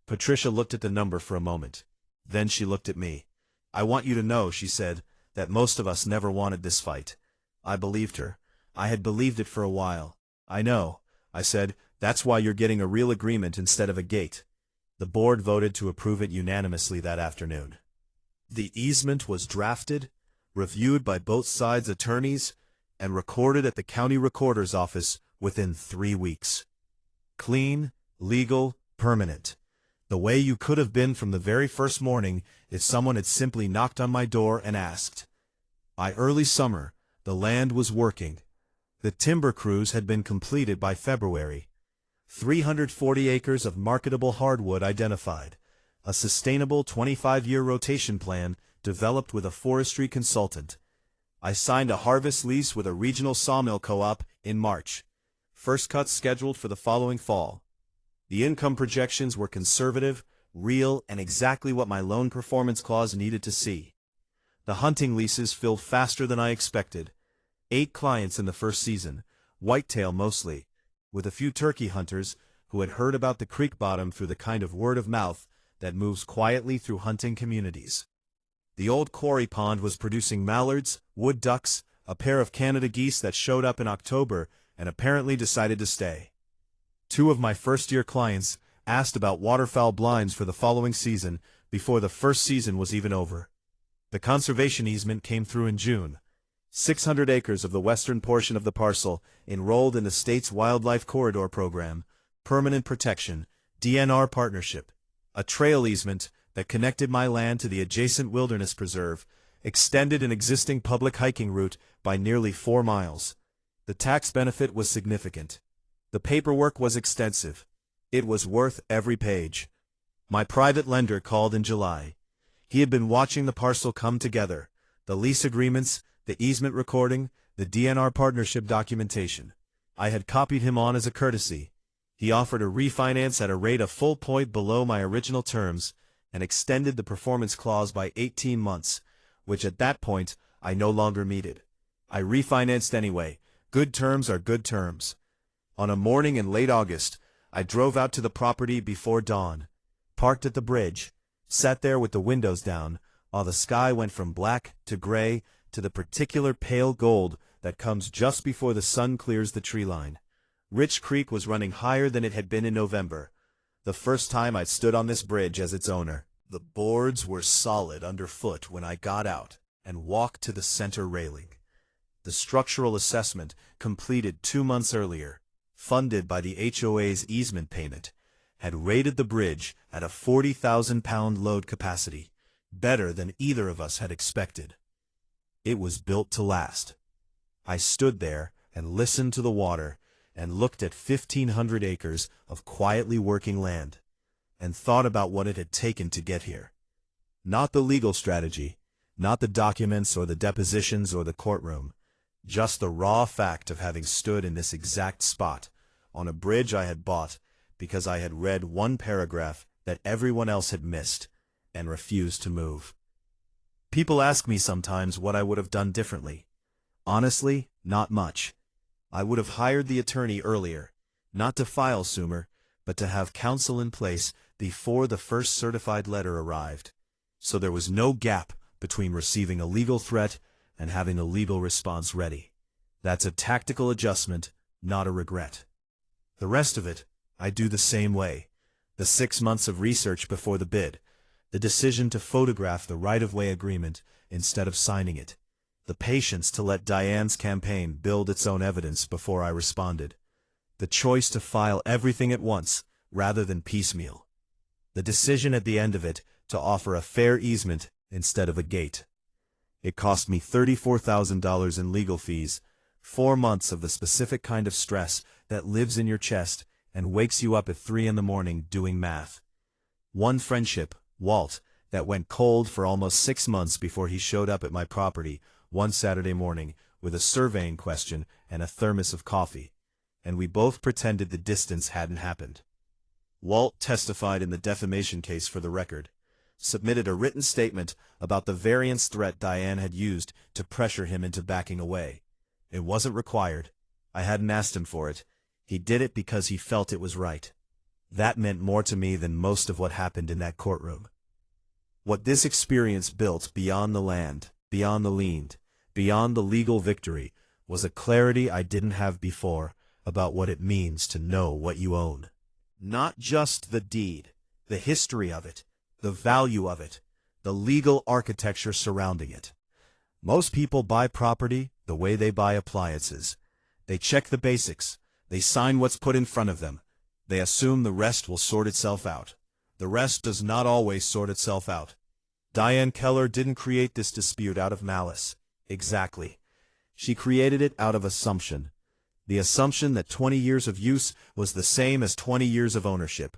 Patricia looked at the number for a moment. Then she looked at me. "I want you to know," she said, "that most of us never wanted this fight." I believed her. I had believed it for a while. "I know," I said, "that's why you're getting a real agreement instead of a gate." The board voted to approve it unanimously that afternoon. The easement was drafted, reviewed by both sides' attorneys, and recorded at the county recorder's office within 3 weeks. Clean, legal, permanent. The way you could have been from the very first morning if someone had simply knocked on my door and asked. By early summer, the land was working. The timber crews had been completed by February. 340 acres of marketable hardwood identified. A sustainable 25-year rotation plan developed with a forestry consultant. I signed a harvest lease with a regional sawmill co-op in March. First cuts scheduled for the following fall. The income projections were conservative, real, and exactly what my loan performance clause needed to see. The hunting leases filled faster than I expected. 8 clients in the first season, whitetail mostly, with a few turkey hunters who had heard about the creek bottom through the kind of word of mouth that moves quietly through hunting communities. The old quarry pond was producing mallards, wood ducks, a pair of Canada geese that showed up in October and apparently decided to stay. 2 of my first-year clients asked about waterfowl blinds for the following season before the first season was even over. The conservation easement came through in June. 600 acres of the western portion of the parcel enrolled in the state's Wildlife Corridor Program, Permanent Protection, DNR Partnership, a trail easement that connected my land to the adjacent wilderness preserve, extended an existing public hiking route by nearly 4 miles. The tax benefit was significant. The paperwork was extensive. It was worth every page. My private lender called in July. He had been watching the parcel come together, the lease agreements, the easement recording, the DNR partnership documentation. I had copied him on as a courtesy. He offered a refinance at a rate a full point below my original terms, and extended the performance clause by 18 months, which at that point I no longer needed. I refinanced anyway. Good terms are good terms. On a morning in late August, I drove out to the property before dawn, parked at the bridge, sat there with the windows down, while the sky went from black to gray to the particular pale gold that comes just before the sun clears the tree line. Rich Creek was running higher than it had been in November. The first time I'd stood on this bridge as its owner. The boards were solid underfoot when I got out and walked to the center railing. The structural assessment, completed 2 months earlier, funded by the HOA's easement payment, had rated the bridge at a 40,000-pound load capacity, better than either of us had expected. It was built to last. I stood there and listened to the water and looked at 1,500 acres of quietly working land, and thought about what it had taken to get here. Not the legal strategy, not the documents or the depositions or the courtroom, Just the raw fact of having stood in this exact spot, on a bridge I had bought, because I had read one paragraph that everyone else had missed, and refused to move. People ask me sometimes what I would have done differently. Honestly, not much. I would have hired the attorney earlier, not to file sooner, but to have counsel in place before the first certified letter arrived, so there was no gap between receiving a legal threat and having a legal response ready. That's a tactical adjustment, not a regret. The rest of it, I do the same way. The 6 months of research before the bid, the decision to photograph the right-of-way agreement instead of signing it, the patience to let Diane's campaign build its own evidence before I responded, the choice to file everything at once rather than piecemeal, the decision at the end of it to offer a fair easement instead of a gate. It cost me $34,000 in legal fees, 4 months of the specific kind of stress that lives in your chest and wakes you up at 3 in the morning doing math. One friendship, Walt, that went cold for almost 6 months before he showed up at my property one Saturday morning with a surveying question and a thermos of coffee, and we both pretended the distance hadn't happened. Walt testified in the defamation case for the record, submitted a written statement about the variance threat Diane had used to pressure him into backing away. It wasn't required. I hadn't asked him for it. He did it because he felt it was right. That meant more to me than most of what happened in that courtroom. What this experience built beyond the land, beyond the lien, beyond the legal victory, was a clarity I didn't have before about what it means to know what you own. Not just the deed, the history of it, the value of it, the legal architecture surrounding it. Most people buy property the way they buy appliances. They check the basics. They sign what's put in front of them. They assume the rest will sort itself out. The rest does not always sort itself out. Diane Keller didn't create this dispute out of malice. Exactly. She created it out of assumption. The assumption that 20 years of use was the same as 20 years of ownership.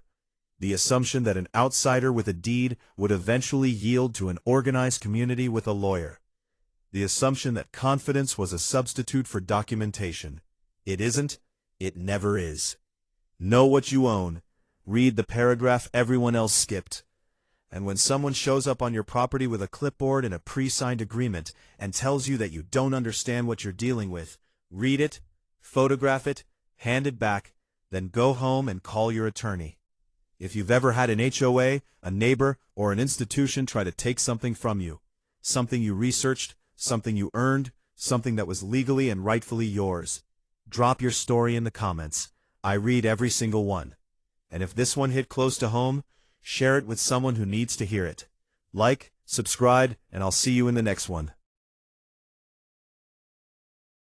The assumption that an outsider with a deed would eventually yield to an organized community with a lawyer. The assumption that confidence was a substitute for documentation. It isn't. It never is. Know what you own. Read the paragraph everyone else skipped. And when someone shows up on your property with a clipboard and a pre-signed agreement and tells you that you don't understand what you're dealing with, read it, photograph it, hand it back, then go home and call your attorney. If you've ever had an HOA, a neighbor, or an institution try to take something from you, something you researched, something you earned, something that was legally and rightfully yours, drop your story in the comments. I read every single one. And if this one hit close to home, share it with someone who needs to hear it. Like, subscribe, and I'll see you in the next one.